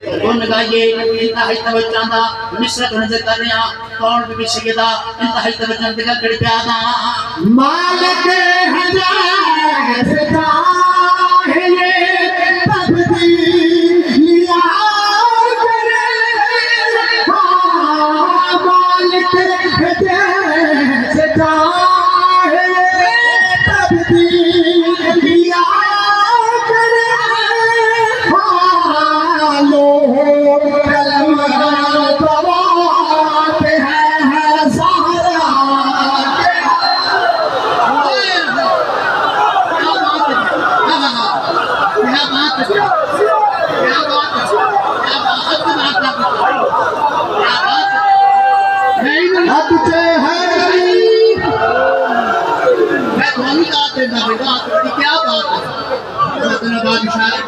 कौन गाइए इंतहाई तवज्जो दा मिसरत नजर कर रहे हैं कौन भी सैयदा इंतहाई तवज्जो दिखा कर प्यादा मालिक हजार सदा है ये तब्दीलियां करे मालिक हजार सदा है ये तब्दीलियां क्या बात है